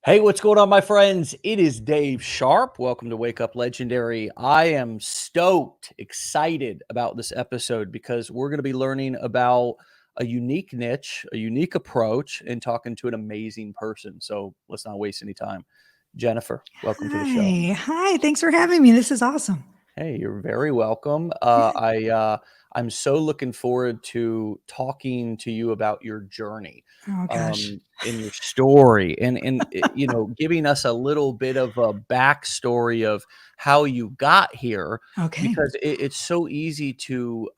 Hey, what's going on, my friends? It is Dave Sharpe. Welcome to Wake Up Legendary. I am stoked, excited about this episode because we're going to be learning about a unique niche, a unique approach, and talking to an amazing person. So let's not waste any time. Jennifer, welcome to the show. Hi. Thanks for having me. This is awesome. Hey, you're very welcome. I'm so looking forward to talking to you about your journey, Oh gosh. and your story, and giving us a little bit of a backstory of how you got here, Okay. because it's so easy to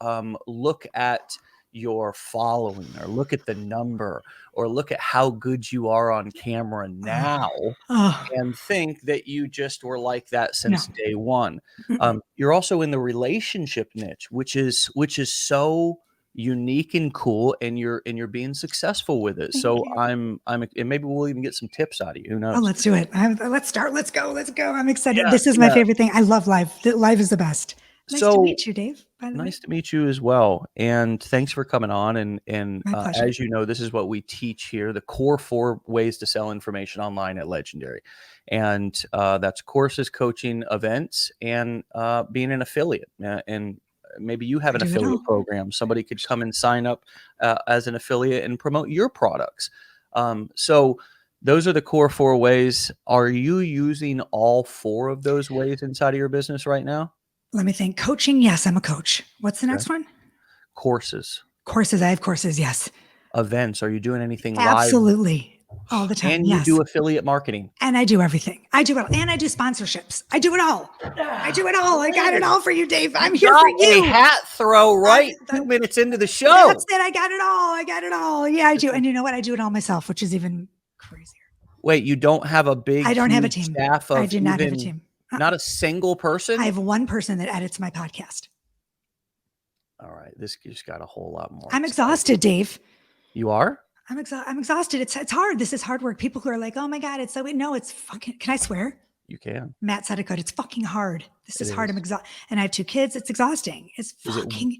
look at your following or look at the number or look at how good you are on camera now Oh and think that you just were like that no. since day one. Mm-mm. You're also in the relationship niche, which is so unique and cool, and you're being successful with it. Thank So you. and maybe we'll even get some tips out of you. Who Oh, knows? let's do it. Let's start. Let's go. Let's go. I'm excited. Yeah, This is my yeah. favorite thing. I love live. Live is the best. Nice to So meet you, Dave, by the way. nice to meet you as well, and thanks for coming on. And My pleasure. as you know, this is what we teach here: the core 4 ways to sell information online at Legendary, and that's courses, coaching, events, and being an affiliate. And maybe you have I an do it all. affiliate program. Somebody could come and sign up as an affiliate and promote your products. So those are the core 4 ways. Are you using all 4 of those ways inside of your business right now? Let me think. Coaching. Yes, I'm a coach. What's the Okay. next one? Courses. Courses. I have courses. Yes. Events. Are you doing anything live? Absolutely. All the time. And you Yes. do affiliate marketing. And I do everything. I do it all. And I do sponsorships. I do it all. I do it all. I got it all for you, Dave. I'm here for Got a you. hat throw right 2 minutes into the show. That's it. I got it all. I got it all. Yeah, I do. And you know what? I do it all myself, which is even crazier. Wait, you don't have a big I don't have a huge team. staff of I do not have a even team. not a single person? I have one person that edits my podcast. All right, this just got a whole lot more I'm exciting. exhausted, Dave. You are? I'm exhausted. It's hard. This is hard work. People who are like, oh my God, it's so, no, it's fucking, can I swear? You can. Matt said it good. It's fucking hard. This is It hard. is. I'm exhausted. And I have 2 kids. It's exhausting. It's Is it fucking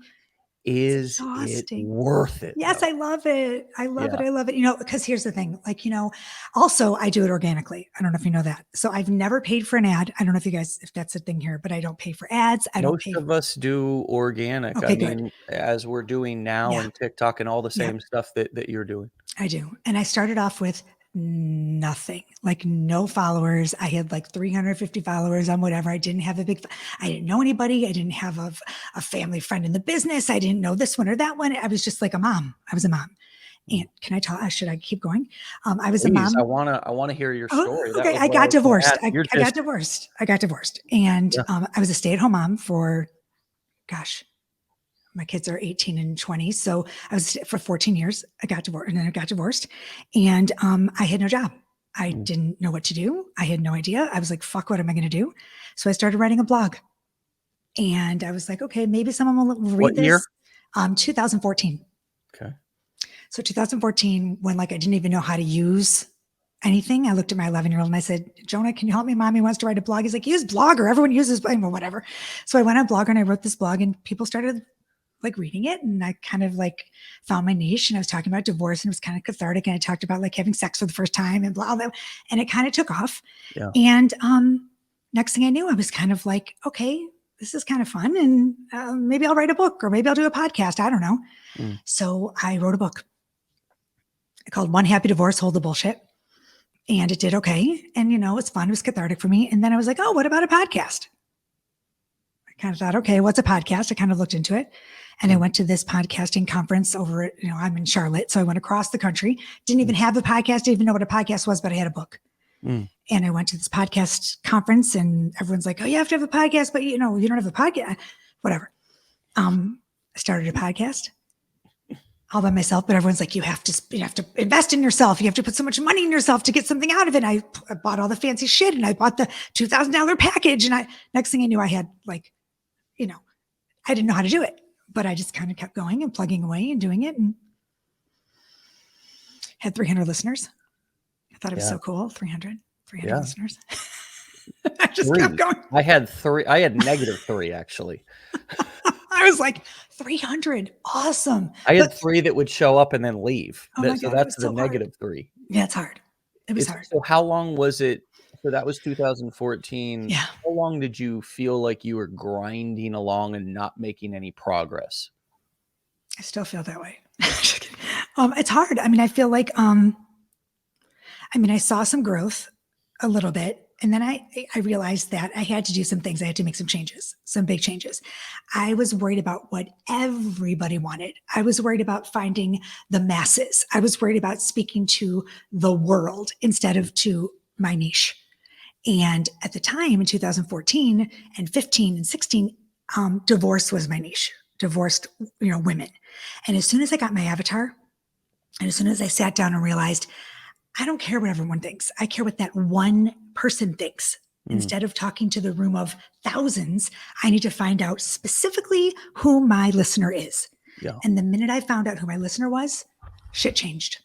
Is it exhausting. worth it? Yes, though? I love it. I love it. Yeah. I love it. Because here's the thing, also I do it organically. I don't know if you know that. So I've never paid for an ad. I don't know if that's a thing here, but I don't pay for ads. I don't Most pay. of us do organic. Okay, I good. mean, as we're doing now Yeah. and TikTok and all the Yeah. same stuff that you're doing. I do. And I started off with nothing, like no followers. I had like 350 followers on whatever. I didn't have I didn't know anybody. I didn't have a family friend in the business. I didn't know this one or that one. I was just like a mom. I was a mom. And can I tell? Should I keep going? I was Please, a mom. I wanna hear your Oh, story. That okay. was I what got was gonna divorced. ask. I got divorced. I got divorced. And Yeah. I was a stay-at-home mom for, gosh, my kids are 18 and 20. So I was for 14 years. I got divorced, and then I got divorced. And I had no job. I didn't know what to do. I had no idea. I was like, fuck, what am I going to do? So I started writing a blog. And I was like, okay, maybe someone will read What this. year? 2014. Okay. So 2014, when I didn't even know how to use anything, I looked at my 11-year-old and I said, Jonah, can you help me? Mommy wants to write a blog. He's like, use Blogger. Everyone uses, well, whatever. So I went on Blogger and I wrote this blog, and people started reading it. And I kind of found my niche, and I was talking about divorce, and it was kind of cathartic. And I talked about having sex for the first time and blah, blah, and it kind of took off. Yeah. And next thing I knew, I was kind of like, okay, this is kind of fun. And maybe I'll write a book, or maybe I'll do a podcast. I don't know. So I wrote a book called One Happy Divorce, Hold the Bullshit. And it did okay. And, it's fun. It was cathartic for me. And then I was like, oh, what about a podcast? I kind of thought, okay, what's a podcast? I kind of looked into it. And I went to this podcasting conference over at, I'm in Charlotte. So I went across the country, didn't even have a podcast, didn't even know what a podcast was, but I had a book. And I went to this podcast conference, and everyone's like, oh, you have to have a podcast, but you don't have a podcast, whatever. I started a podcast all by myself, but everyone's like, you have to invest in yourself. You have to put so much money in yourself to get something out of it. I bought all the fancy shit, and I bought the $2,000 package. And next thing I knew, I had I didn't know how to do it, but I just kind of kept going and plugging away and doing it, and had 300 listeners. I thought it was so cool. 300 listeners. I just kept going. I had -3 actually. I was like, 300. Awesome. I had 3 that would show up and then leave. Oh my So God, that's the so hard. -3. Yeah, it's hard. It was hard. So how long was it? So that was 2014. Yeah. How long did you feel like you were grinding along and not making any progress? I still feel that way. It's hard. I mean, I feel like, I saw some growth a little bit. And then I realized that I had to do some things. I had to make some changes, some big changes. I was worried about what everybody wanted. I was worried about finding the masses. I was worried about speaking to the world instead of to my niche. And at the time in 2014 and 15 and 16, divorce was my niche, divorced, women. And as soon as I got my avatar, and as soon as I sat down and realized, I don't care what everyone thinks. I care what that one person thinks. Instead of talking to the room of thousands, I need to find out specifically who my listener is. Yeah. And the minute I found out who my listener was, shit changed.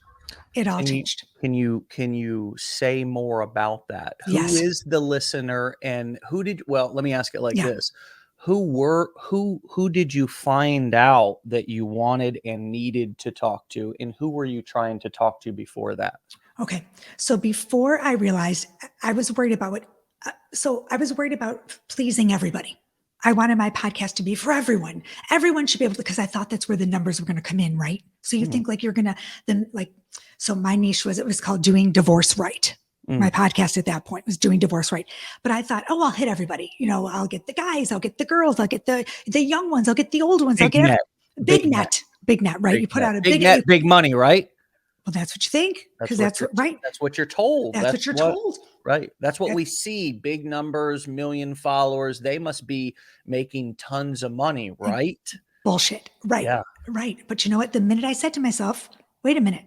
It all changed. Can you say more about that? Yes. Who is the listener, and let me ask it like this. Who did you find out that you wanted and needed to talk to, and who were you trying to talk to before that? Okay. So before I realized, I was worried about I was worried about pleasing everybody. I wanted my podcast to be for everyone. Everyone should be able to, because I thought that's where the numbers were going to come in, right? So you think like you're going to, so my niche was called Doing Divorce Right. My podcast at that point was Doing Divorce Right. But I thought, I'll hit everybody. I'll get the guys, I'll get the girls, I'll get the young ones, I'll get the old ones, Big net, big net, right? Big You put net. out a big net, big money, right? Well, that's what you think, because that's right. That's what you're told. That's what you're told. Right. That's what we see. Big numbers, million followers. They must be making tons of money, right? Bullshit. Right. Yeah. Right. But you know what? The minute I said to myself, wait a minute,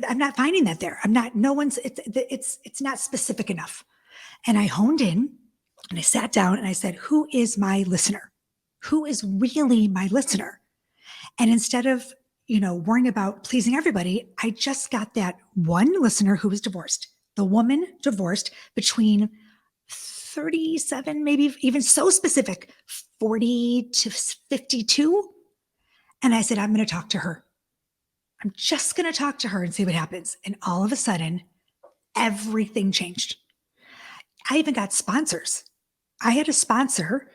I'm not finding that there. It's not specific enough. And I honed in and I sat down and I said, who is my listener? Who is really my listener? And instead of, worrying about pleasing everybody, I just got that one listener who was divorced. The woman divorced between 37, maybe even so specific, 40 to 52. And I said, I'm going to talk to her. I'm just going to talk to her and see what happens. And all of a sudden, everything changed. I even got sponsors. I had a sponsor,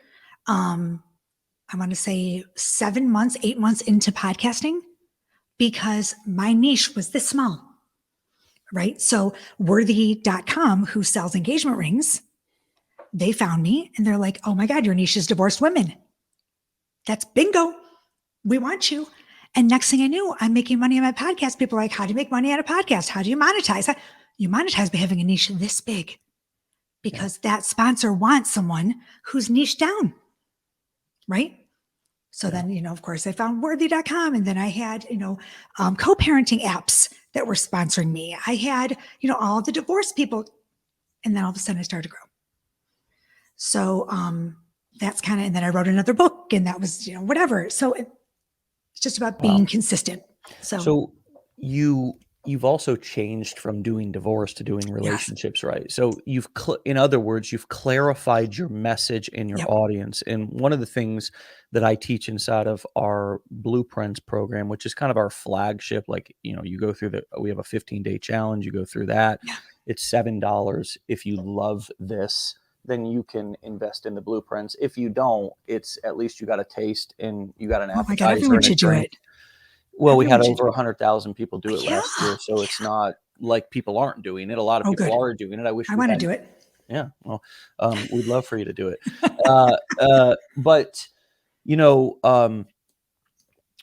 I want to say 8 months into podcasting, because my niche was this small, right? So worthy.com, who sells engagement rings, they found me and they're like, oh my God, your niche is divorced women. That's bingo. We want you. And next thing I knew, I'm making money on my podcast. People are like, how do you make money on a podcast? How do you monetize? You monetize by having a niche this big, because that sponsor wants someone who's niche down, right? So then, of course, I found worthy.com, and then I had, co-parenting apps that were sponsoring me. I had, all the divorce people, and then all of a sudden I started to grow. So that's and then I wrote another book, and that was, whatever. So it's just about being consistent. So you've also changed from doing divorce to doing relationships, right? So in other words, you've clarified your message and your audience. And one of the things that I teach inside of our Blueprints program, which is kind of our flagship, you go through we have a 15-day challenge, you go through that. Yeah. It's $7. If you love this, then you can invest in the Blueprints. If you don't, it's at least you got a taste and you got an appetizer. Oh my God, everyone should do it. Well, we had over 100,000 people do it last year, so it's not like people aren't doing it. A lot of people are doing it. I want to do it. Yeah, well, we'd love for you to do it. But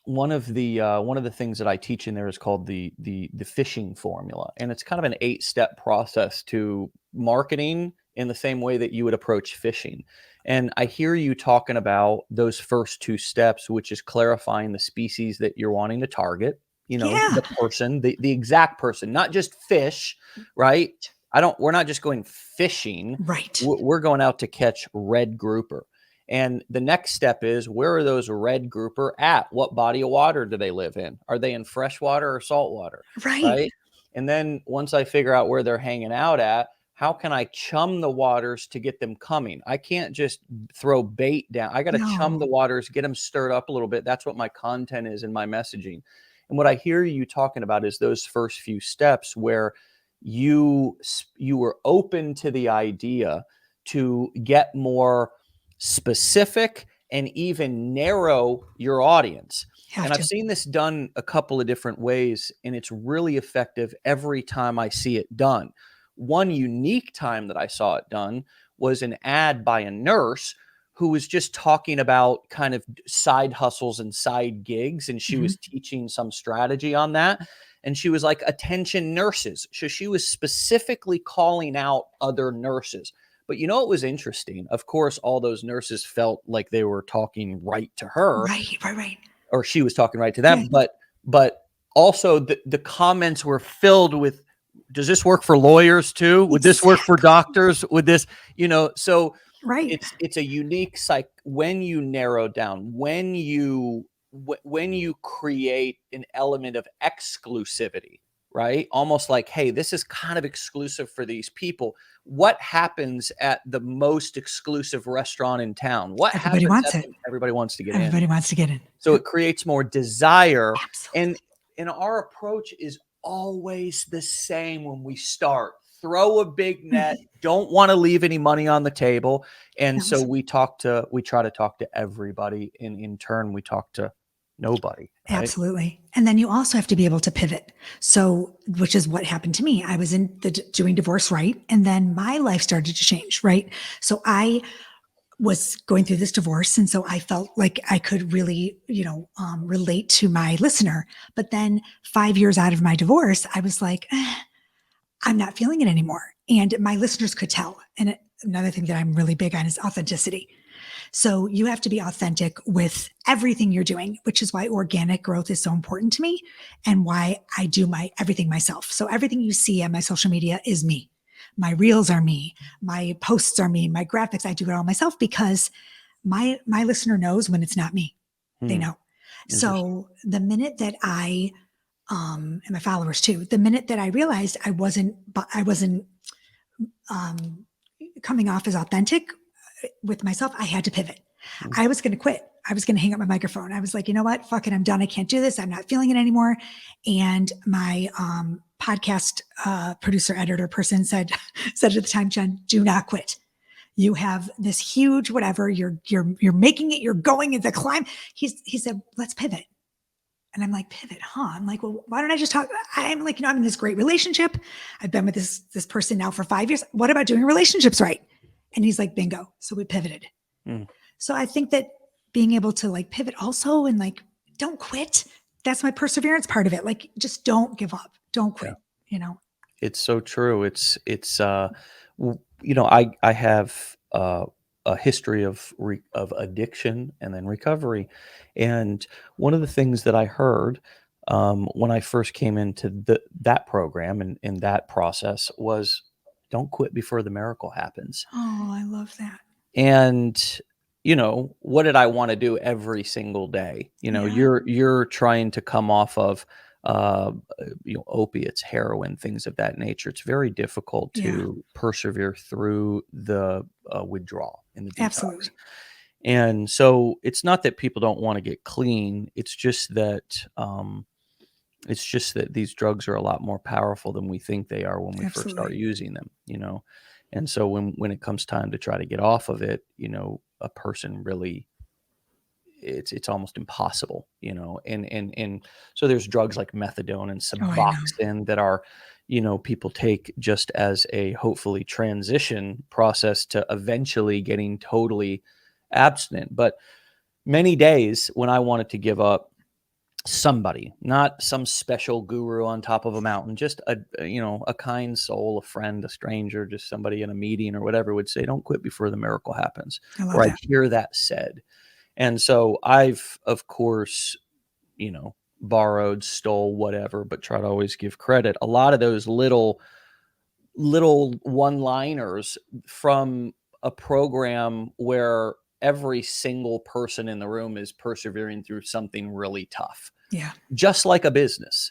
one of the things that I teach in there is called the fishing formula, and it's kind of an 8-step process to marketing in the same way that you would approach fishing. And I hear you talking about those first 2 steps, which is clarifying the species that you're wanting to target, the person, the exact person, not just fish, right? We're not just going fishing. Right. We're going out to catch red grouper. And the next step is, where are those red grouper at? What body of water do they live in? Are they in freshwater or saltwater? Right. And then once I figure out where they're hanging out at, how can I chum the waters to get them coming? I can't just throw bait down. I got to chum the waters, get them stirred up a little bit. That's what my content is in my messaging. And what I hear you talking about is those first few steps where you were open to the idea to get more specific and even narrow your audience. And I've seen this done a couple of different ways, and it's really effective every time I see it done. One unique time that I saw it done was an ad by a nurse who was just talking about kind of side hustles and side gigs, and she was teaching some strategy on that. And she was like, attention nurses. So she was specifically calling out other nurses. But you know what was interesting? Of course, all those nurses felt like they were talking right to her. Right. Or she was talking right to them. Yeah. But also the comments were filled with, does this work for lawyers too? Would this work for doctors? Would this, so it's a unique when you narrow down, when you create an element of exclusivity, right? Almost like, hey, this is kind of exclusive for these people. What happens at the most exclusive restaurant in town? Everybody wants it. Everybody wants to get in. Everybody wants to get in. So it creates more desire. Absolutely. And our approach is always the same when we start. Throw a big net, don't want to leave any money on the table. And so we try to talk to everybody, and in turn we talk to nobody. Right? Absolutely. And then you also have to be able to pivot. So, which is what happened to me. I was doing divorce, right? And then my life started to change, right? So I was going through this divorce. And so I felt like I could really, relate to my listener. But then 5 years out of my divorce, I was like, I'm not feeling it anymore. And my listeners could tell. And another thing that I'm really big on is authenticity. So you have to be authentic with everything you're doing, which is why organic growth is so important to me and why I do everything myself. So everything you see on my social media is me. My reels are me. My posts are me. My graphics, I do it all myself because my listener knows when it's not me. They know. So the minute that and my followers too, the minute that I realized I wasn't coming off as authentic with myself, I had to pivot. I was going to quit. I was going to hang up my microphone. I was like, you know what? Fuck it. I'm done. I can't do this. I'm not feeling it anymore. And my podcast producer, editor person said at the time, Jen, do not quit. You have this huge whatever. You're making it. You're going into climb. He said, let's pivot. And I'm like, pivot, huh? I'm like, well, why don't I just talk? I'm like, I'm in this great relationship. I've been with this person now for 5 years. What about doing relationships right? And he's like, bingo. So we pivoted. So I think that being able to like pivot also and like, don't quit. That's my perseverance part of it. Like, just don't give up. Don't quit, It's so true. I have a history of addiction and then recovery. And one of the things that I heard when I first came into that program and in that process was, don't quit before the miracle happens. Oh, I love that. And, what did I want to do every single day? You're trying to come off of, opiates, heroin, things of that nature. It's very difficult to persevere through the withdrawal in the detox. Absolutely. And so it's not that people don't want to get clean. It's just that these drugs are a lot more powerful than we think they are when we first start using them, And so when it comes time to try to get off of it, a person really, it's almost impossible, and so there's drugs like methadone and Suboxone that are, people take just as a hopefully transition process to eventually getting totally abstinent. But many days when I wanted to give up, somebody, not some special guru on top of a mountain, just a kind soul, a friend, a stranger, just somebody in a meeting or whatever would say, don't quit before the miracle happens. Or I hear that said. And so I've, of course, borrowed, stole, whatever, but try to always give credit. A lot of those little one-liners from a program where every single person in the room is persevering through something really tough. Yeah. Just like a business.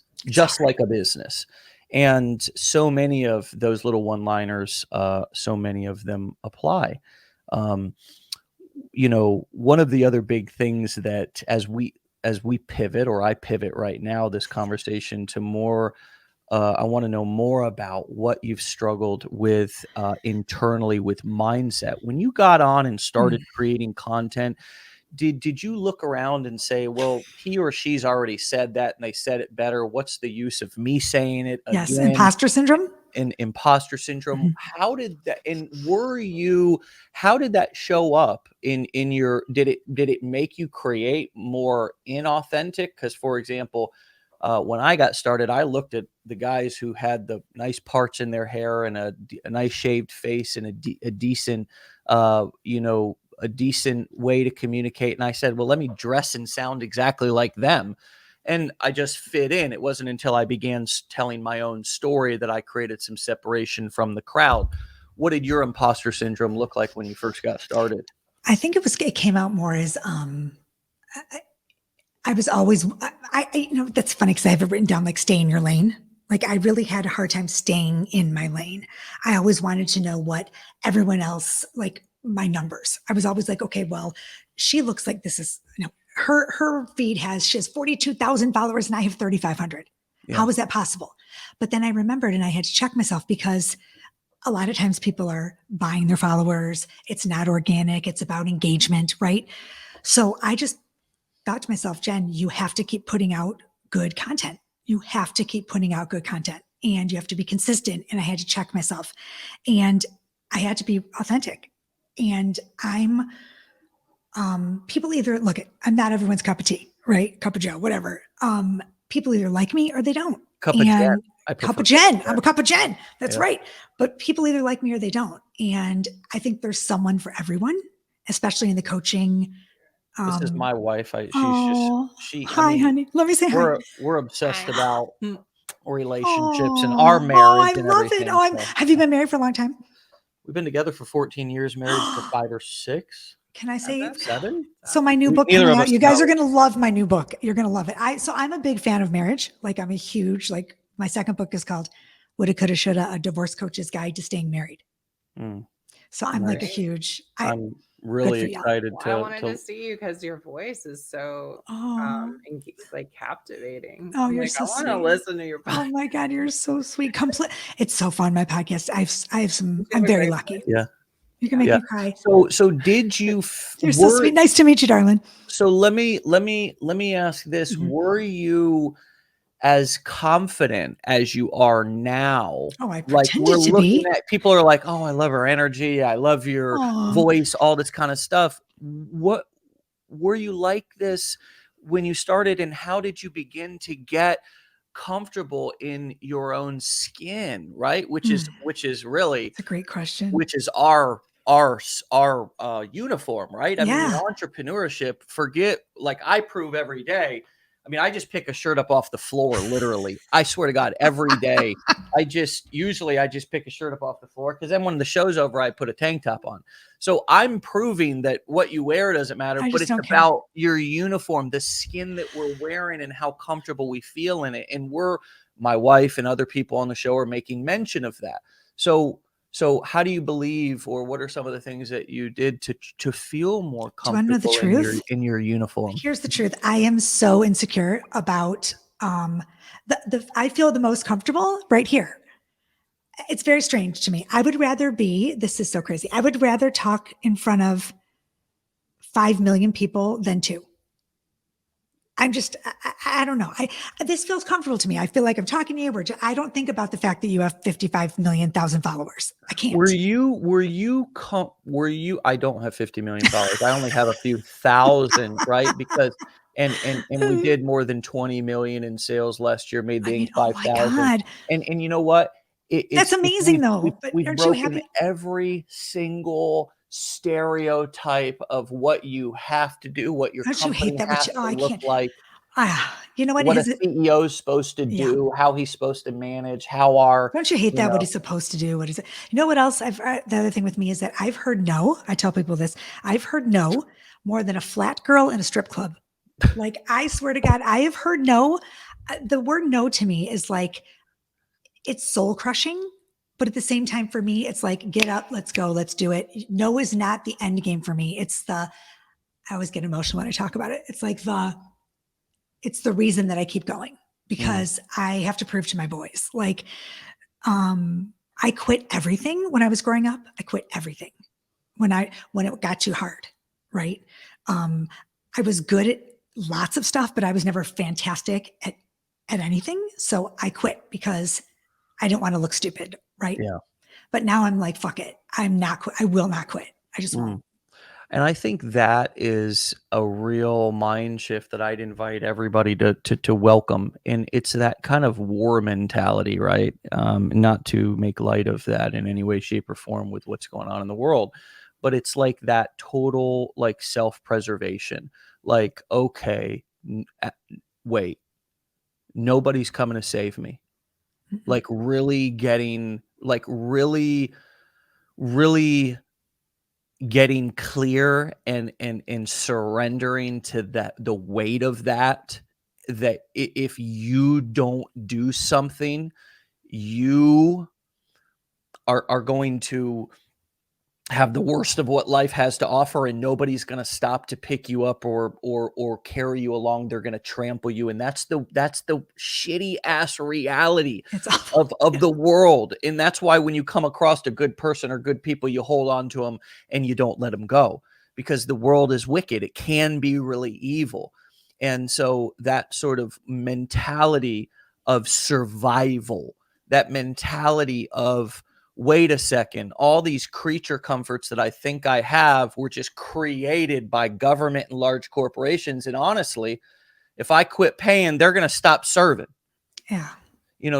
And so many of those little one-liners, so many of them apply. One of the other big things that as we pivot, or I pivot right now, this conversation to more I want to know more about what you've struggled with internally with mindset. When you got on and started creating content, did you look around and say, well, he or she's already said that and they said it better. What's the use of me saying it Yes. again? Imposter syndrome. And imposter syndrome. How did that, and how did that show up in your, did it make you create more inauthentic? Because, for example, when I got started, I looked at the guys who had the nice parts in their hair and a nice shaved face and a decent, a decent way to communicate. And I said, well, let me dress and sound exactly like them. And I just fit in. It wasn't until I began telling my own story that I created some separation from the crowd. What did your imposter syndrome look like when you first got started? I think it came out more as, I was always, that's funny because I have it written down like stay in your lane. Like I really had a hard time staying in my lane. I always wanted to know what everyone else, like my numbers. I was always like, okay, well, she looks like this is, her feed she has 42,000 followers and I have 3,500. Yeah. How is that possible? But then I remembered and I had to check myself because a lot of times people are buying their followers. It's not organic. It's about engagement, right? So I just thought to myself, Jen, you have to keep putting out good content. You have to keep putting out good content and you have to be consistent. And I had to check myself and I had to be authentic. And people either I'm not everyone's cup of tea, right? Cup of Joe, whatever. People either like me or they don't. Cup of Jen. Cup of Jen. I'm a cup of Jen. That's right. But people either like me or they don't. And I think there's someone for everyone, especially in the coaching. This is my wife. Hi, honey. Let me say hi. We're obsessed about relationships and our marriage. I love it. Have you been married for a long time? We've been together for 14 years, married for 5 or 6. Can I say 7? So my new book coming out. You guys are going to love my new book. You're going to love it. I'm a big fan of marriage. Like I'm a huge, my second book is called Woulda, Coulda, Shoulda, A Divorce Coach's Guide to Staying Married. So I'm like a huge, I'm really excited I wanted to see you because your voice is so captivating. Oh, you're so sweet. I want to listen to your podcast. Oh my God, you're so sweet. It's so fun, my podcast. I'm very lucky. Yeah. You can make me cry. So did you? You're so sweet. Nice to meet you, darling. So let me ask this: were you as confident as you are now? Oh, I pretended to be. People are like, oh, I love her energy. I love your voice. All this kind of stuff. What were you like this when you started, and how did you begin to get comfortable in your own skin? Right, which is really it's a great question. Which is our uniform, right? I mean, in entrepreneurship, I prove every day. I mean, I just pick a shirt up off the floor, literally. I swear to God, every day. I just pick a shirt up off the floor because then when the show's over, I put a tank top on. So I'm proving that what you wear doesn't matter, but it's about your uniform, the skin that we're wearing and how comfortable we feel in it. And my wife and other people on the show are making mention of that. So how do you believe, or what are some of the things that you did to feel more comfortable know the truth? In your uniform? Here's the truth. I am so insecure about I feel the most comfortable right here. It's very strange to me. I would rather this is so crazy. I would rather talk in front of 5 million people than 2. I don't know. This feels comfortable to me. I feel like I'm talking to you. I don't think about the fact that you have 55 million followers. I can't. Were you, I don't have 50 million followers. I only have a few thousand, right? Because, and we did more than 20 million in sales last year, made the Inc. 5,000. And you know what? That's amazing though. We've broken every single stereotype of what you have to do, what your company has to look like. You know what a CEO is supposed to do, how he's supposed to manage, don't you hate that? What he's supposed to do? What is it? You know what else? The other thing with me is that I've heard no. I tell people this. I've heard no more than a flat girl in a strip club. Like I swear to God, I have heard no. The word no to me is like it's soul crushing. But at the same time, for me, it's like, get up, let's go, let's do it. No is not the end game for me. I always get emotional when I talk about it. It's like it's the reason that I keep going. because I have to prove to my boys. Like, I quit everything when I was growing up. I quit everything when it got too hard, right? I was good at lots of stuff, but I was never fantastic at anything. So I quit because I didn't want to look stupid, right? Yeah. But now I'm like, fuck it. I'm not quit. I will not quit. I just won't. And I think that is a real mind shift that I'd invite everybody to welcome. And it's that kind of war mentality, right? Not to make light of that in any way, shape, or form with what's going on in the world, but it's like that total like self-preservation. Like, okay, wait, nobody's coming to save me. Like really getting, like really getting clear and surrendering to that, the weight of that if you don't do something, you are going to have the worst of what life has to offer, and nobody's going to stop to pick you up or carry you along. They're going to trample you, and that's the shitty ass reality It's awful. of the world. And that's why when you come across a good person or good people, you hold on to them and you don't let them go, because the world is wicked. It can be really evil. And so that sort of mentality of survival, that mentality of, wait a second, all these creature comforts that I think I have were just created by government and large corporations. And honestly, if I quit paying, they're going to stop serving. Yeah.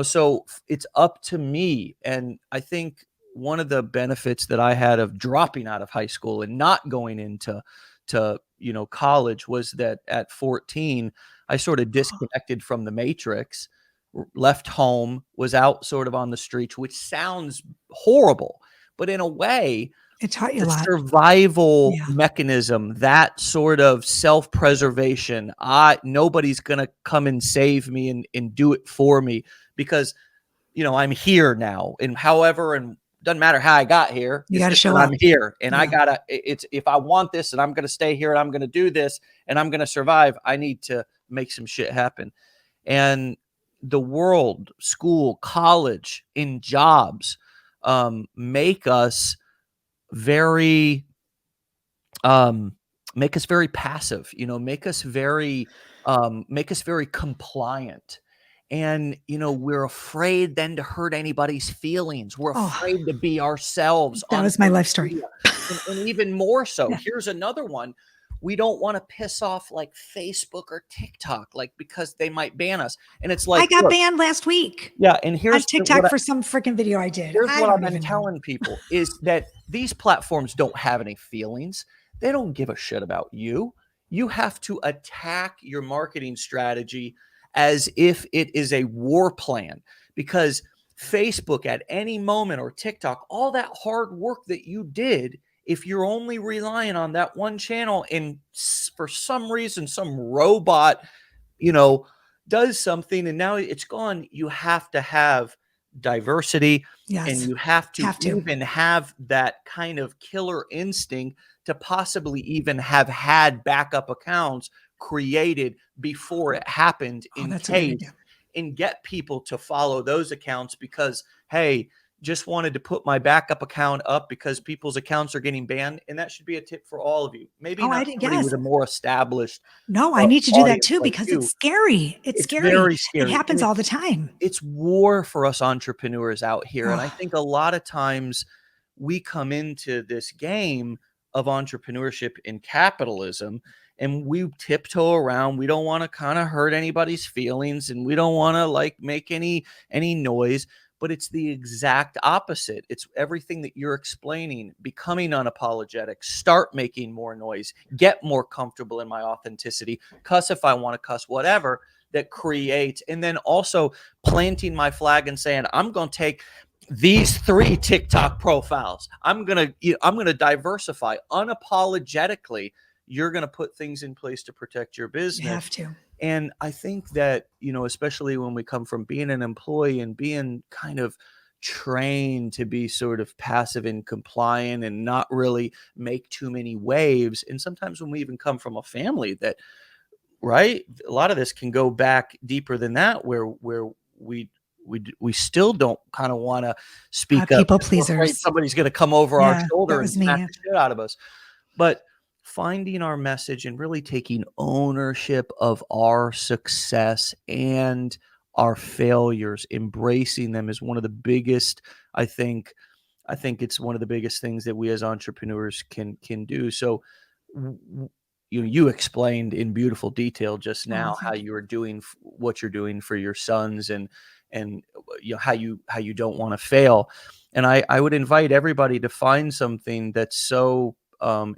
So it's up to me. And I think one of the benefits that I had of dropping out of high school and not going into college was that at 14, I sort of disconnected from the matrix, left home, was out sort of on the streets, which sounds horrible, but in a way, it taught you a the lot. survival mechanism, that sort of self-preservation. Nobody's going to come and save me and do it for me, because, I'm here now, and doesn't matter how I got here. You got to show up. I'm here, and if I want this, and I'm going to stay here, and I'm going to do this, and I'm going to survive, I need to make some shit happen. And the world, school, college, in jobs, make us very passive, make us very compliant. And, we're afraid then to hurt anybody's feelings. We're afraid to be ourselves. That was my life story. And even more so, here's another one. We don't want to piss off like Facebook or TikTok, like, because they might ban us. And it's like, I got banned last week. Yeah. And here's on TikTok for some freaking video I did. Here's what I've been telling people is that these platforms don't have any feelings. They don't give a shit about you. You have to attack your marketing strategy as if it is a war plan, because Facebook at any moment, or TikTok, all that hard work that you did, if you're only relying on that one channel, and for some reason, some robot, does something and now it's gone, you have to have diversity. And you have to even have that kind of killer instinct to possibly even have had backup accounts created before it happened, in case, and get people to follow those accounts, because, hey, just wanted to put my backup account up because people's accounts are getting banned. And that should be a tip for all of you. Maybe not somebody with a more established. No, I need to do that too, because it's scary. It's scary. Very scary. It happens all the time. It's war for us entrepreneurs out here. And I think a lot of times we come into this game of entrepreneurship in capitalism, and we tiptoe around. We don't want to kind of hurt anybody's feelings, and we don't want to like make any noise. But it's the exact opposite. It's everything that you're explaining: becoming unapologetic, start making more noise, get more comfortable in my authenticity, cuss if I want to cuss, whatever, that creates. And then also planting my flag and saying, I'm going to take these 3 TikTok profiles. I'm going to diversify unapologetically. You're going to put things in place to protect your business. You have to. And I think that, especially when we come from being an employee and being kind of trained to be sort of passive and compliant and not really make too many waves. And sometimes when we even come from a family that right? A lot of this can go back deeper than that, where we still don't kind of want to speak up. People We're afraid pleasers. somebody's going to come over our Yeah, shoulder that and was smack me. the shit out of us. But finding our message and really taking ownership of our success and our failures, embracing them, is one of the biggest, I think it's one of the biggest things that we as entrepreneurs can do. So you explained in beautiful detail just now how Thank you. you are doing what you're doing for your sons, and how you don't want to fail. And I would invite everybody to find something that's so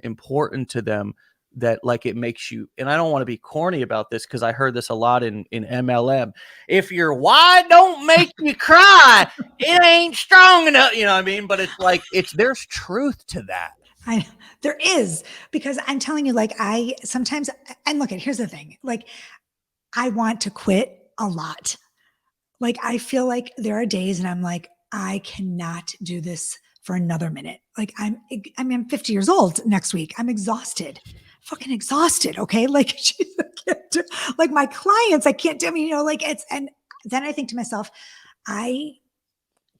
important to them, that like it makes you, and I don't want to be corny about this because I heard this a lot in MLM. If your why don't make you cry, it ain't strong enough. You know what I mean? But it's like, there's truth to that. There is, because I'm telling you, like, I sometimes, and look, here's the thing, like, I want to quit a lot. Like, I feel like there are days and I'm like, I cannot do this for another minute. Like, I'm 50 years old next week. I'm exhausted, fucking exhausted. Okay. Like, geez, I can't do, like, my clients, I can't do, I mean, like, and then I think to myself, I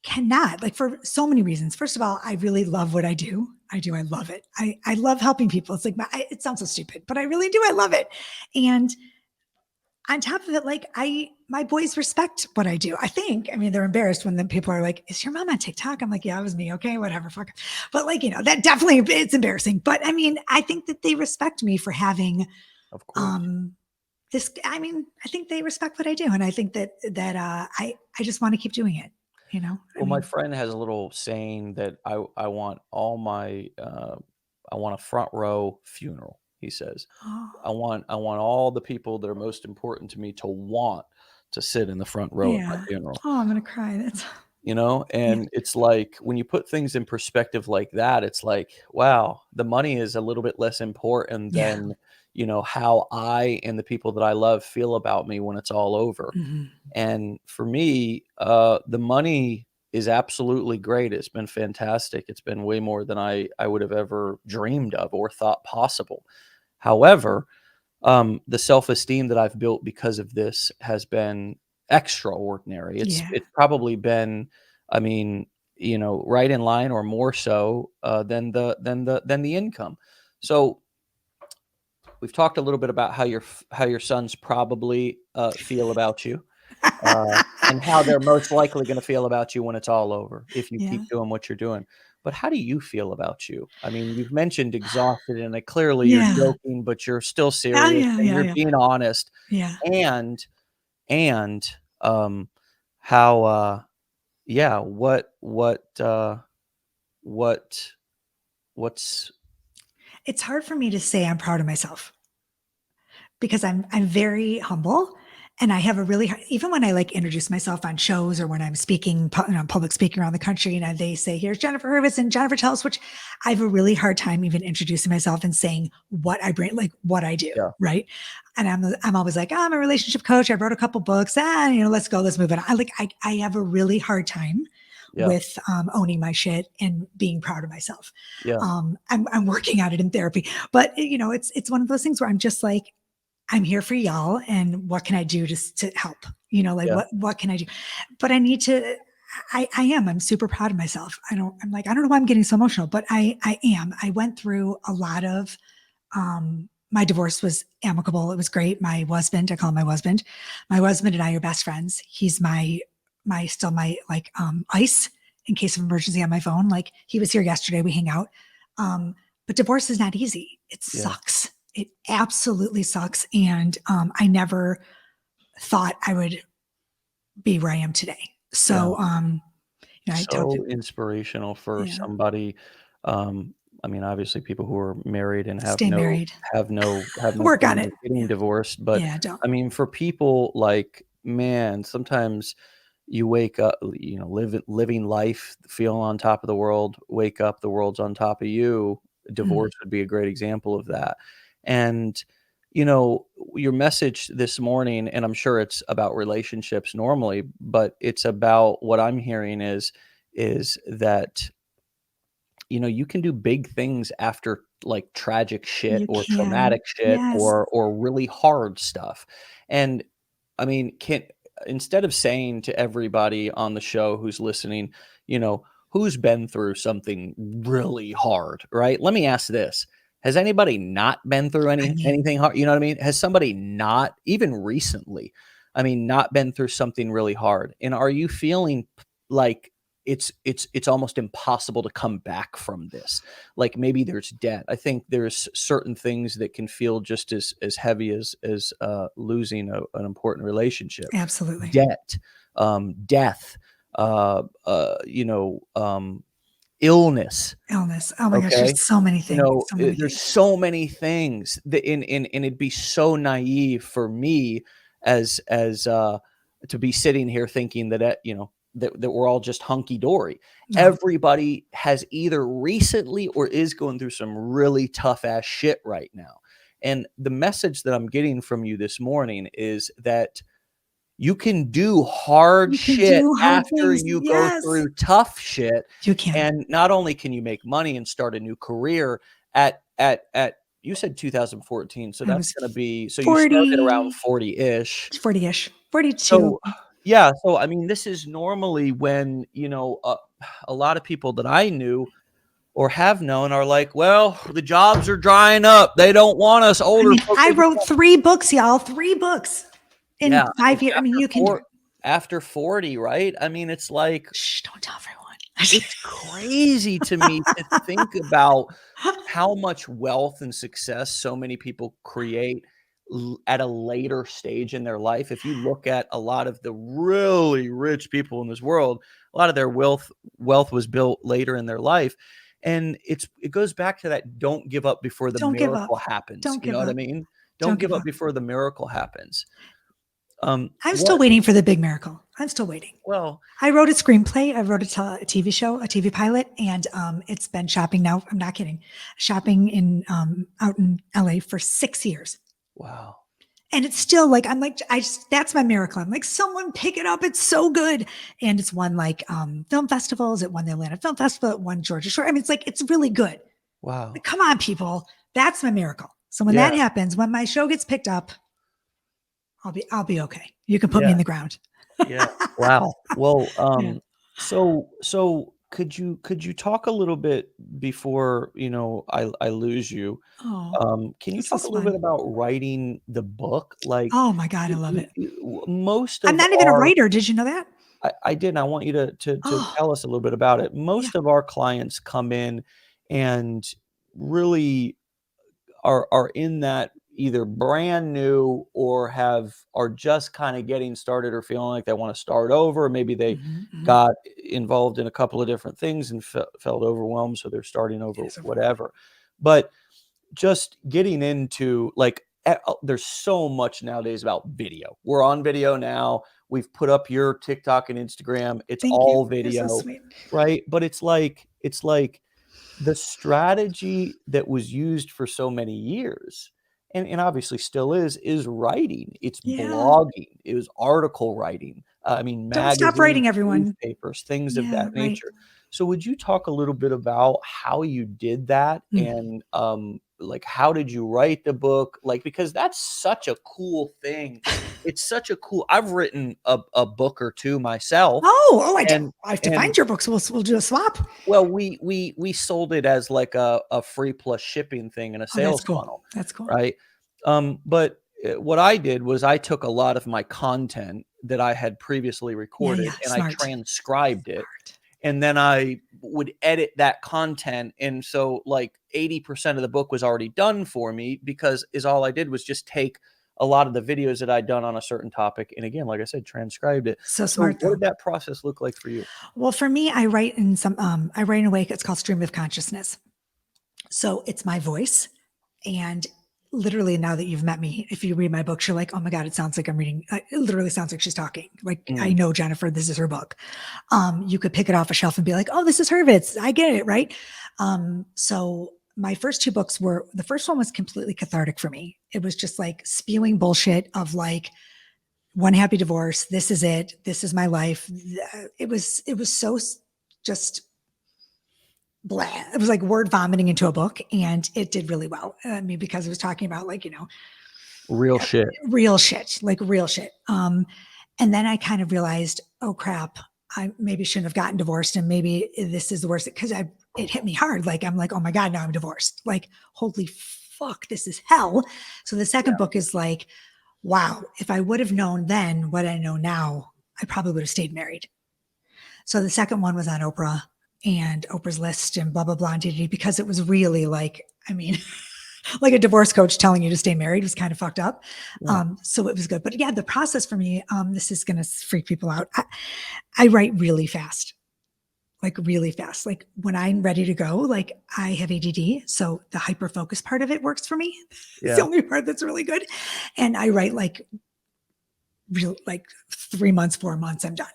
cannot, like, for so many reasons. First of all, I really love what I do. I love it. I love helping people. It's like, it sounds so stupid, but I really do. I love it. And on top of it, like, my boys respect what I do. I think, I mean, they're embarrassed when the people are like, is your mom on TikTok? I'm like, yeah, it was me. Okay, whatever, fuck. But like, that definitely, it's embarrassing. But I mean, I think that they respect me for having, Of course. this, I mean, I think they respect what I do. And I think that I just want to keep doing it, Well, my friend has a little saying that I want all my I want a front row funeral. He says, I want all the people that are most important to me to want to sit in the front row at my yeah. funeral. Oh, I'm going to cry. That's, And it's like, when you put things in perspective like that, it's like, wow, the money is a little bit less important yeah. than, how I and the people that I love feel about me when it's all over. Mhm. And for me, the money is absolutely great. It's been fantastic. It's been way more than I would have ever dreamed of or thought possible. However, the self-esteem that I've built because of this has been extraordinary. Yeah. It's probably been, I mean, right in line or more so than the income. So we've talked a little bit about how your sons probably feel about you. And how they're most likely going to feel about you when it's all over, if you Yeah. keep doing what you're doing. But how do you feel about you? I mean, you've mentioned exhausted, and clearly you're Yeah. joking, but you're still Oh, serious yeah. and Yeah. you're Yeah. being honest. Yeah. And and how yeah, what what's It's hard for me to say I'm proud of myself, because I'm very humble, and I have a really even when I like introduce myself on shows or when I'm speaking, public speaking around the country, and they say, here's Jennifer Hurvitz, and Jennifer tell us, which I have a really hard time even introducing myself and saying what I bring, like what I do, yeah, right? And I'm always like, oh, I'm a relationship coach. I wrote a couple books. Let's go, let's move it. I have a really hard time yeah, with owning my shit and being proud of myself. yeah, I'm working at it in therapy, but it's one of those things where I'm just like, I'm here for y'all, and what can I do to help? Like, yeah, what can I do? But I need to. I'm super proud of myself. I don't know why I'm getting so emotional, but I am. I went through a lot of. My divorce was amicable. It was great. My husband, I call him my husband. My husband and I are best friends. He's still my like ice in case of emergency on my phone. Like, he was here yesterday. We hang out. But divorce is not easy. It yeah. sucks. It absolutely sucks. And I never thought I would be where I am today. Yeah. So I talked to So inspirational for yeah, somebody. I mean, obviously, people who are married and have stay no married. Work on plans it. of getting Yeah. divorced. But Yeah, don't. I mean, for people, like, man, sometimes you wake up, living life, feeling on top of the world. Wake up, the world's on top of you. Mm, Divorce would be a great example of that. And you know, your message this morning, and I'm sure it's about relationships normally, but it's about, what I'm hearing is that you know, you can do big things after like tragic shit You or can. traumatic shit Yes. or really hard stuff. And I mean, instead of saying to everybody on the show who's listening, you know, who's been through something really hard, right? Let me ask this. Has anybody not been through I mean, anything hard? You know what I mean? Has somebody not, even recently, I mean, not been through something really hard? And are you feeling like it's almost impossible to come back from this? Like maybe there's debt. I think there's certain things that can feel just as heavy as losing an important relationship. absolutely. Debt, death, you know, illness. Illness. Oh my gosh, Okay. there's so many You things. know, So many there's things. so many things that and it'd be so naive for me as to be sitting here thinking that, you know, that we're all just hunky dory. No. Everybody has either recently or is going through some really tough ass shit right now. And the message that I'm getting from you this morning is that you can do hard You can shit do hard after things. you go Yes. through tough shit, You can. and not only can you make money and start a new career at you said 2014, so I that's was gonna be so you started around 40, 40-ish. 40-ish, 42. So, yeah, so I mean, this is normally when, you know, a lot of people that I knew or have known are like, "Well, the jobs are drying up. They don't want us I older mean, folks." I wrote 3 books, y'all, 3 books in Yeah, I mean, 5 years. I mean, you can do it. after 40, right? I mean, it's like Shh, don't tell everyone. it's crazy to me to think about how much wealth and success so many people create at a later stage in their life. If you look at a lot of the really rich people in this world, a lot of their wealth was built later in their life. And it goes back to that don't give up before the Don't give up. miracle happens. Don't You know give what I up. mean? Don't Don't give give up up. before the miracle happens. I'm still What waiting for the big miracle. I'm still waiting. well, I wrote a screenplay. I wrote a TV show, a TV pilot, and it's been shopping now. I'm not kidding. Shopping in out in LA for 6 years. wow. And it's still like, I'm like, that's my miracle. I'm like, someone pick it up. It's so good. And it's won like film festivals. It won the Atlanta Film Festival. It won Georgia Shore. I mean, it's like, it's really good. Wow. Like, come on, people. That's my miracle. So when Yeah. that happens, when my show gets picked up, I'll be okay. You can put me Yeah. in the ground. Yeah. Wow. Well, Yeah. so could you talk a little bit before, you know, I lose you? Oh, Can you this talk is a little bit fun. about writing the book? Like Oh my God, I love it. most I'm of not even a our writer. Did you know that? I did. And I want you to Oh, tell us a little bit about it. yeah. Most of our clients come in and really are in that either brand new or are just kind of getting started or feeling like they want to start over. Maybe they Mhm, mhm. got involved in a couple of different things and felt overwhelmed, so they're starting over, Yes, overwhelming. whatever. But just getting into like there's so much nowadays about video. We're on video now. We've put up your TikTok and Instagram. It's Thank you. all You're so video, sweet. right? But it's like the strategy that was used for so many years and obviously still is writing, it's Yeah. blogging, it was article writing, I mean Don't stop magazines, writing, everyone. newspapers, things of Yeah, that right. nature. So would you talk a little bit about how you did that Mm. and like how did you write the book, like because that's such a cool thing. It's such a cool I've written a book or two myself and I have to and find your books. We'll do a swap. well, we sold it as like a free plus shipping thing in a Oh, that's sales cool. funnel, That's cool. right? But what I did was I took a lot of my content that I had previously Yeah, recorded yeah. and I Smart. transcribed it, Smart. and then I would edit that content, and so like 80% of the book was already done for me because all I did was just take a lot of the videos that I'd done on a certain topic, and again, like I said, transcribed it. So So smart what though. did that process look like for you? Well, for me, I write in a way it's called stream of consciousness. So it's my voice. And literally now that you've met me, if you read my books, you're like, oh my God, it sounds like I'm reading. It literally sounds like she's talking. Like I Mm, know Jennifer, this is her book. You could pick it off a shelf and be like, oh, this is Hurvitz. I get it. Right. So my first 2 books the first one was completely cathartic for me. It was just like spewing bullshit of like, one happy divorce. This is it. This is my life. It was so just blah. It was like word vomiting into a book, and it did really well. I mean, because it was talking about like, Real shit. real shit, like real shit. And then I kind of realized, oh crap, I maybe shouldn't have gotten divorced, and maybe this is the worst, because it hit me hard. Like I'm like, oh my God, now I'm divorced. Like, holy fuck, this is hell. So the second book is like, wow, if I would have known then what I know now, I probably would have stayed married. So the second one was on Oprah and Oprah's List and blah, blah, blah, and because it was really like, I mean, like a divorce coach telling you to stay married was kind of fucked up. Yeah. So it was good. But yeah, the process for me, this is going to freak people out. I write really fast, like really fast. Like when I'm ready to go, like I have ADD. So the hyper focus part of it works for me. It's the only part that's really good. And I write like 3 months, 4 months, I'm done.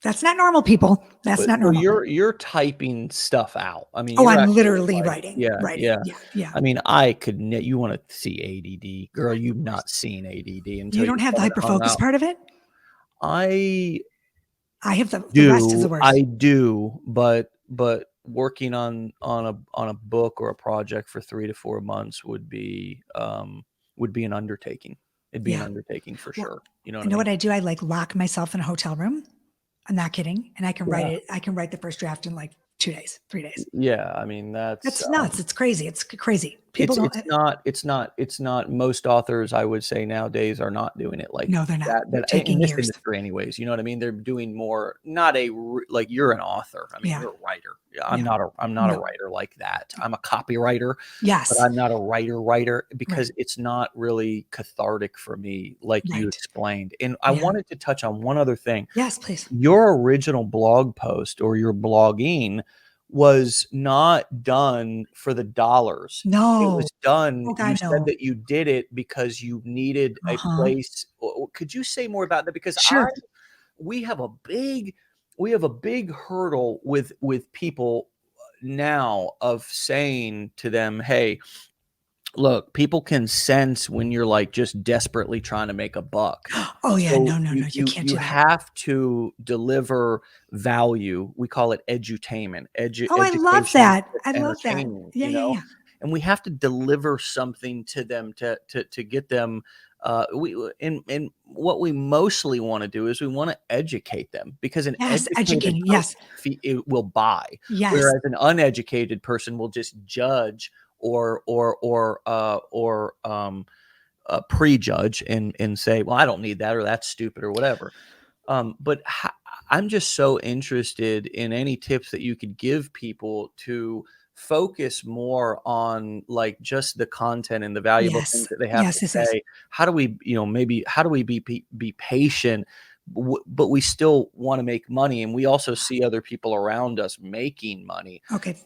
That's not normal, people. That's not normal. You're typing stuff out. I mean, I'm literally writing. Yeah. Yeah. I mean, you want to see ADD, girl? You've not seen ADD until you don't have the hyper focus part of it. I have the rest is the worst. I do, but working on a book or a project for 3 to 4 months would be an undertaking. It'd be an undertaking for sure. You know what I do? I like lock myself in a hotel room. I'm not kidding. And I can write it. I can write the first draft in like 2 days, 3 days. Yeah. I mean, that's nuts. It's crazy. It's crazy. It's not most authors, I would say, nowadays are not doing it like no, they're not. They're taking in this years. industry anyways. You know what I mean? They're doing more, not like you're an author. I mean, you're a writer. I'm not a writer like that. I'm a copywriter. Yes. But I'm not a writer because it's not really cathartic for me, like you explained. And I wanted to touch on one other thing. Yes, please. Your original blog post or your blogging was not done for the dollars. No. It was done. Said that you did it because you needed a place. Could you say more about that? Because we have a big hurdle with people now of saying to them, hey, look, people can sense when you're like just desperately trying to make a buck. Oh yeah, so no, you can't do that. You have to deliver value. We call it edutainment. I love that. I love that. Yeah. And we have to deliver something to them to get them. And what we mostly want to do is we want to educate them, because an educated person, it will buy. Yes. Whereas an uneducated person will just judge or prejudge and say, well, I don't need that, or that's stupid, or whatever. But I'm just so interested in any tips that you could give people to focus more on like just the content and the valuable things that they have to say. How do we, how do we be patient, but we still want to make money, and we also see other people around us making money. Okay.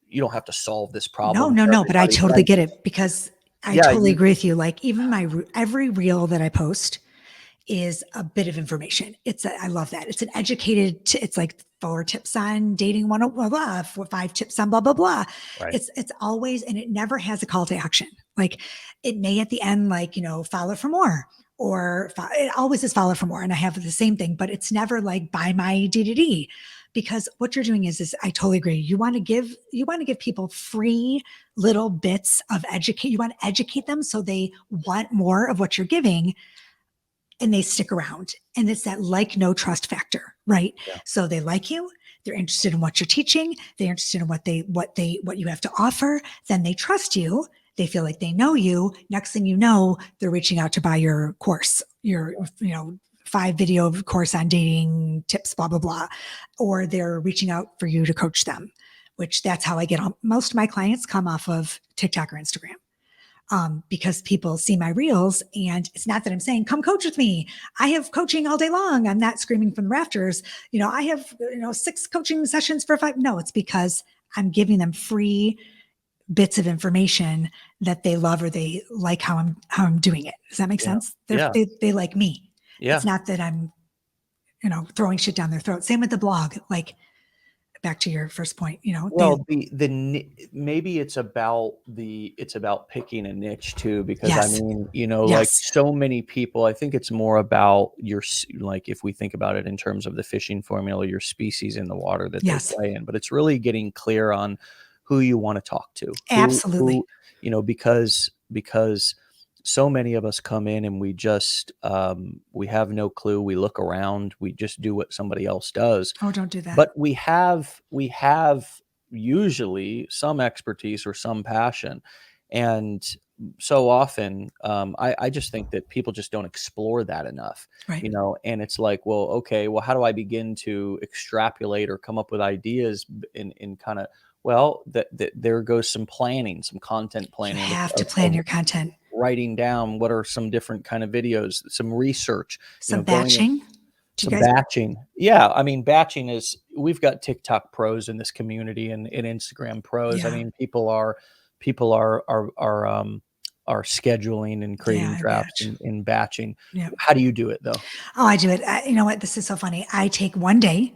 You don't have to solve this problem. No, but I totally get it, because I totally agree with you. Like even every reel that I post is a bit of information. I love that. It's an educated, it's like 4 tips on dating, blah, blah, blah, 5 tips on blah, blah, blah. Right. It's always, and it never has a call to action. Like it may at the end, like, follow for more, or it always is follow for more. And I have the same thing, but it's never like buy my DDD. Because what you're doing is I totally agree. You want to give people free little bits of educate. You want to educate them so they want more of what you're giving, and they stick around. And it's that like, no, trust factor, right? Yeah. So they like you. They're interested in what you're teaching. They're interested in what you have to offer. Then they trust you. They feel like they know you. Next thing you know, they're reaching out to buy your course, your 5-video course on dating tips, blah, blah, blah. Or they're reaching out for you to coach them, which that's how I get on. Most of my clients come off of TikTok or Instagram, because people see my reels, and it's not that I'm saying, come coach with me. I have coaching all day long. I'm not screaming from the rafters. I have, 6 coaching sessions for 5. No, it's because I'm giving them free bits of information that they love, or they like how I'm doing it. Does that make sense? They like me. Yeah. It's not that I'm, throwing shit down their throat. Same with the blog. Like, back to your first point, Well, maybe it's about picking a niche too, because I Yes. mean, like Yes. so many people, I think it's more about like if we think about it in terms of the fishing formula, your species in the water that they Yes. play in, but it's really getting clear on who you want to talk to, Absolutely. because so many of us come in and we just we have no clue. We look around, we just do what somebody else does. Oh, don't do that. But we have usually some expertise or some passion. And so often, I just think that people just don't explore that enough, Right. and it's like, well, okay, well, how do I begin to extrapolate or come up with ideas in kind of, well, that there goes some planning, some content You planning have to of, plan your content. writing down what are some different kind of videos, some research, Some going in, batching. Do you some guys? batching. Yeah, I mean, batching is, we've got TikTok pros in this community and Instagram pros. I Yeah. mean, people are scheduling and Yeah, creating I drafts batch. in batching. Yeah. How do you do it though? Oh, I do it. You know what? This is so funny. I take one day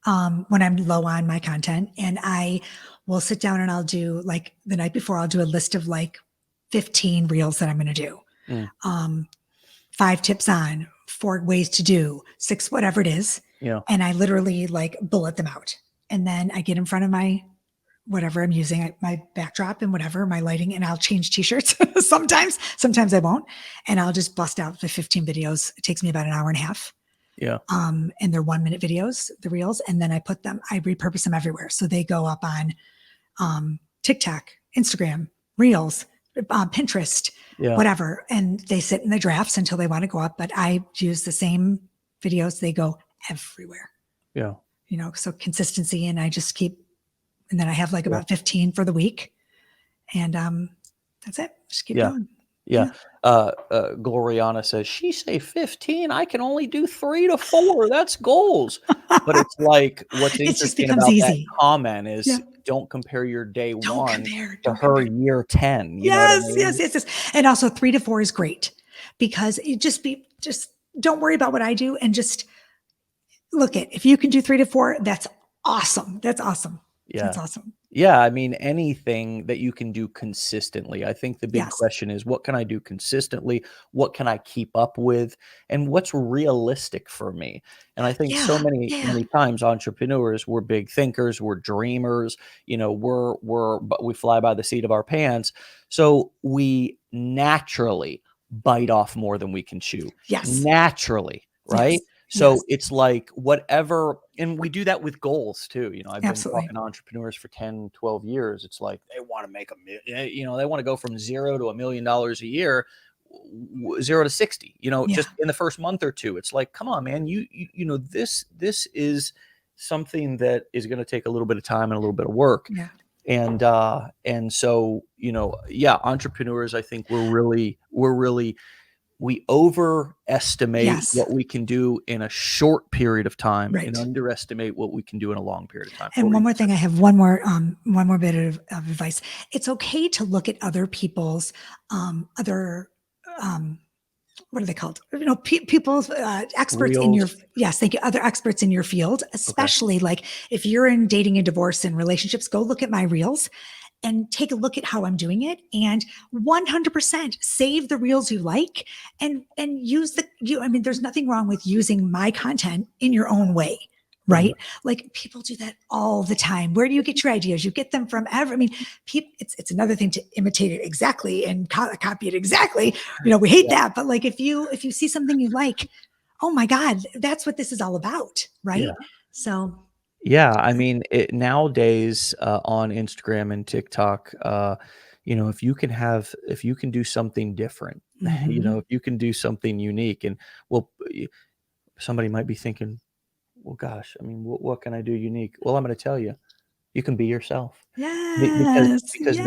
when I'm low on my content, and I will sit down and I'll do, like, the night before, I'll do a list of like 15 reels that I'm going to do. Mm. 5 tips on, 4 ways to do, 6 whatever it is. Yeah. And I literally like bullet them out. And then I get in front of my whatever I'm using, my backdrop and whatever, my lighting, and I'll change t-shirts sometimes I won't. And I'll just bust out the 15 videos. It takes me about an hour and a half. Yeah. And they're 1-minute videos, the reels. And then I repurpose them everywhere. So they go up on TikTok, Instagram, Reels, Pinterest, Yeah. whatever. And they sit in the drafts until they want to go up. But I use the same videos. They go everywhere. Yeah. So consistency, and I just keep, and then I have like Yeah. about 15 for the week. And that's it. Just keep Yeah. going. Yeah. Gloriana says, she say 15. I can only do 3 to 4. That's goals. But it's like, what's It just interesting becomes about that easy. comment is, Yeah. don't compare your day Don't one compare. to Don't her compare. year 10. You know what I Yes, mean? yes. And also 3 to 4 is great, because it just don't worry about what I do, and just look at, if you can do 3 to 4, that's awesome. That's awesome. Yeah. That's awesome. Yeah. I mean, anything that you can do consistently. I think the big Yes. question is, what can I do consistently? What can I keep up with? And what's realistic for me? And I think so Yeah. many times entrepreneurs, we're big thinkers, we're dreamers, but we fly by the seat of our pants. So we naturally bite off more than we can chew. Yes. Naturally, right? Yes. So Yes. it's like whatever, and we do that with goals too. I've been Absolutely. talking to entrepreneurs for 10, 12 years. It's like they want to make they want to go from 0 to $1 million a year, 0 to 60, Yeah. just in the first month or two. It's like, come on, man, this is something that is going to take a little bit of time and a little bit of work. Yeah. And so, entrepreneurs, I think we overestimate Yes. what we can do in a short period of time, Right. and underestimate what we can do in a long period of time. And one more thing, I have one more bit of advice. It's okay to look at other people's other what are they called? People's experts in your, Reels. yes, thank you. Other experts in your field, especially like if you're in dating and divorce and relationships, go look at my reels and take a look at how I'm doing it, and 100% save the reels you like, and use there's nothing wrong with using my content in your own way. Right? Like, people do that all the time. Where do you get your ideas? You get them from it's another thing to imitate it exactly and copy it exactly. We hate that. But like, if you see something you like, oh my God, that's what this is all about. Right? Yeah. So. Yeah, I mean, nowadays on Instagram and TikTok, if you can do something different, if you can do something unique, and somebody might be thinking, well, gosh, I mean, what can I do unique? Well, I'm going to tell you, you can be yourself. Yes. Because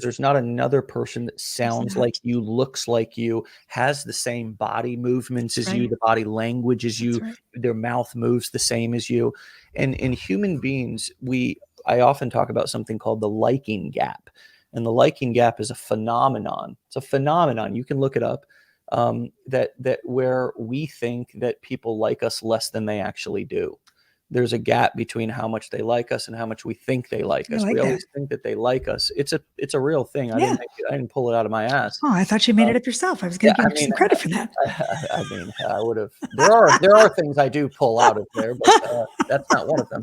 there's not another person that sounds like you, looks like you, has the same body movements as you, the body language as you, their mouth moves the same as you. And in human beings, I often talk about something called the liking gap. And the liking gap is a phenomenon. It's a phenomenon. You can look it up. That where we think that people like us less than they actually do. there's a gap between how much they like us and how much we think they like I us. like We that. always think that they like us. It's a real thing. I Yeah. didn't pull it out of my ass. Oh, I thought you made it up yourself. I was going Yeah, to give you some credit for that. I mean, I would have. There are things I do pull out of there, but that's not one of them.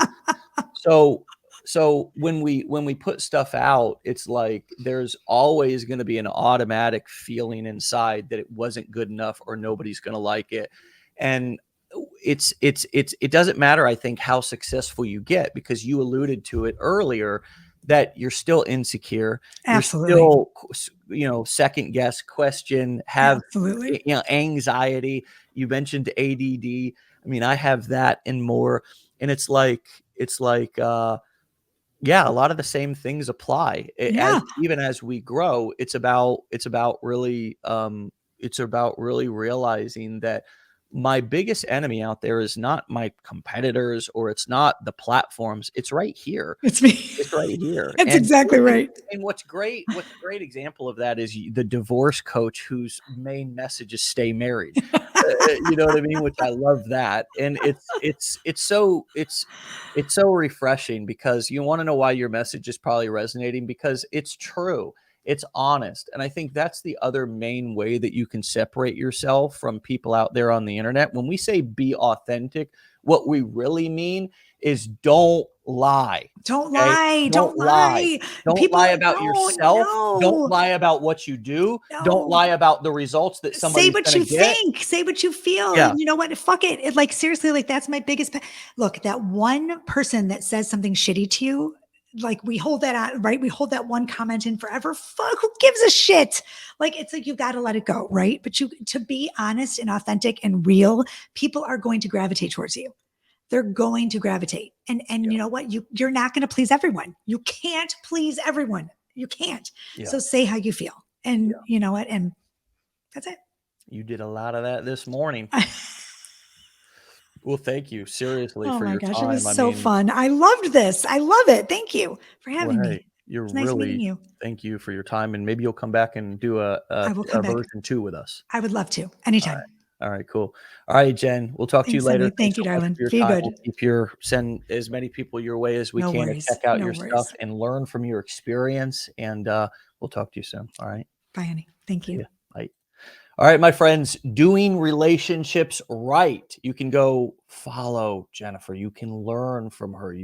So when we put stuff out, it's like there's always going to be an automatic feeling inside that it wasn't good enough or nobody's going to like it, and it doesn't matter, I think, how successful you get, because you alluded to it earlier that you're still insecure. Absolutely. You're still, second guess, question, have Absolutely. anxiety. You mentioned ADD. I mean, I have that and more. And it's like yeah, a lot of the same things apply. Yeah. Even as we grow, it's about really realizing that my biggest enemy out there is not my competitors, or it's not the platforms. It's right here. It's me. It's right here. That's exactly right. And what's a great example of that is the divorce coach whose main message is stay married. You know what I mean? Which I love that. And it's so refreshing, because you want to know why your message is probably resonating, because it's true. It's honest. And I think that's the other main way that you can separate yourself from people out there on the internet. When we say be authentic, what we really mean is don't lie. Don't Okay? lie. Don't lie. Don't lie about yourself. No. Don't lie about what you do. Don't lie about the results that somebody's Say what gonna you get. think. Say what you feel. Yeah. And you know what? Fuck it. Like, seriously, like, that's my biggest. Look, that one person that says something shitty to you, like, we hold that out, right? We hold that one comment in forever. Fuck, who gives a shit? Like, it's like, you got to let it go, right? But to be honest and authentic and real, people are going to gravitate towards you. They're going to gravitate. And you know what? You're not going to please everyone. You can't please everyone. You can't. Yeah. So say how you feel. And you know what? And that's it. You did a lot of that this morning. Well, thank you seriously for your time. It was so fun. I loved this. I love it. Thank you for having me. You're It's nice meeting you. Thank you for your time, and maybe you'll come back and do a version 2 with us. I would love to. Anytime. All right, cool. All right, Jen, we'll talk to you later. Thank you, darling. Be good. We'll send as many people your way as we can to check out your stuff and learn from your experience. And we'll talk to you soon. All right. Bye, honey. Thank you. Bye. All right, my friends, doing relationships right. You can go follow Jennifer. You can learn from her.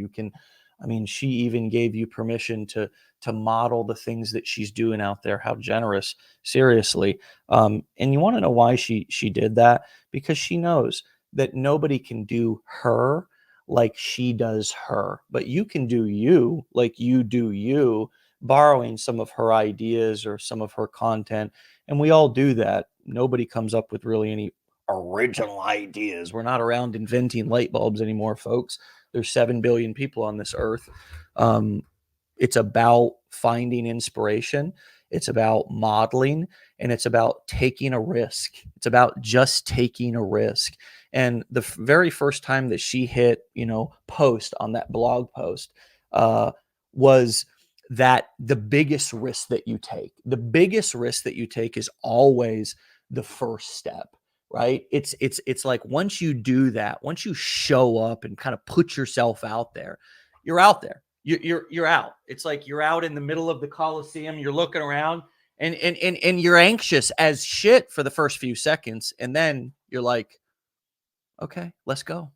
She even gave you permission to model the things that she's doing out there. How generous, seriously. And you want to know why she did that? Because she knows that nobody can do her like she does her, but you can do you like you do you, borrowing some of her ideas or some of her content. And we all do that. Nobody comes up with really any original ideas. We're not around inventing light bulbs anymore, folks. There's 7 billion people on this earth. It's about finding inspiration. It's about modeling, and it's about taking a risk. It's about just taking a risk. And the very first time that she hit, post on that blog post, was that the biggest risk that you take. The biggest risk that you take is always the first step. Right? It's like once you do that, once you show up and kind of put yourself out there, you're out there. You're out. It's like you're out in the middle of the Coliseum. You're looking around and you're anxious as shit for the first few seconds, and then you're like, okay, let's go.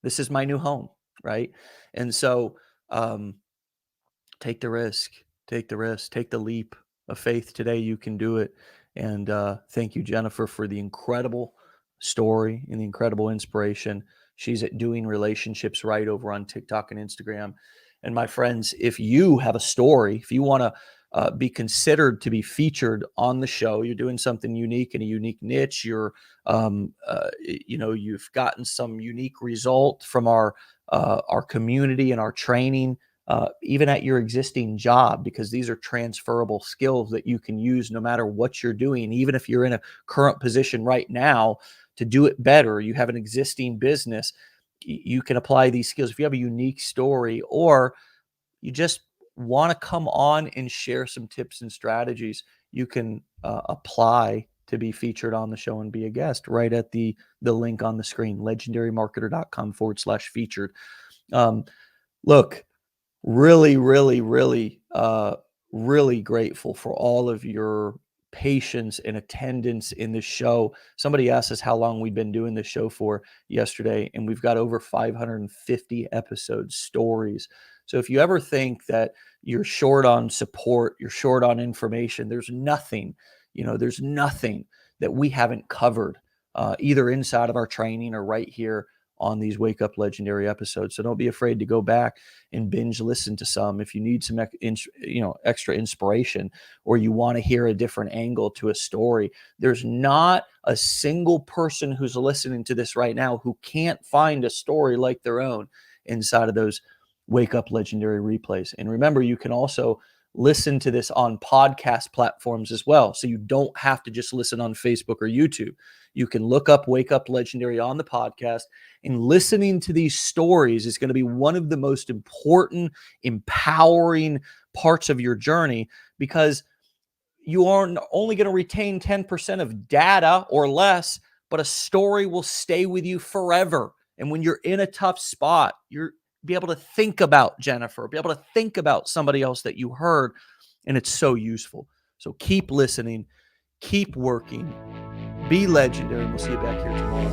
This is my new home, right? And so, take the risk. Take the risk. Take the leap of faith today. You can do it. And thank you, Jennifer, for the incredible story and the incredible inspiration. She's at Doing Relationships Right over on TikTok and Instagram. And my friends, if you have a story, if you want to be considered to be featured on the show, you're doing something unique in a unique niche, you've gotten some unique result from our community and our training, even at your existing job, because these are transferable skills that you can use no matter what you're doing. Even if you're in a current position right now, to do it better, you have an existing business, you can apply these skills. If you have a unique story, or you just want to come on and share some tips and strategies, you can apply to be featured on the show and be a guest right at the link on the screen, legendarymarketer.com/featured. Look, really, really, really, really grateful for all of your patience and attendance in the show. Somebody asked us how long we've been doing this show for yesterday, and we've got over 550 episode stories. So if you ever think that you're short on support, you're short on information, there's nothing that we haven't covered, either inside of our training or right here on these Wake Up Legendary episodes. So don't be afraid to go back and binge listen to some if you need some extra inspiration, or you want to hear a different angle to a story. There's not a single person who's listening to this right now who can't find a story like their own inside of those Wake Up Legendary replays. And remember, you can also listen to this on podcast platforms as well. So you don't have to just listen on Facebook or YouTube. You can look up Wake Up Legendary on the podcast, and listening to these stories is going to be one of the most important, empowering parts of your journey, because you are only going to retain 10% of data or less, but a story will stay with you forever. And when you're in a tough spot, you're be able to think about Jennifer, be able to think about somebody else that you heard, and it's so useful. So keep listening, keep working, be legendary, and we'll see you back here tomorrow.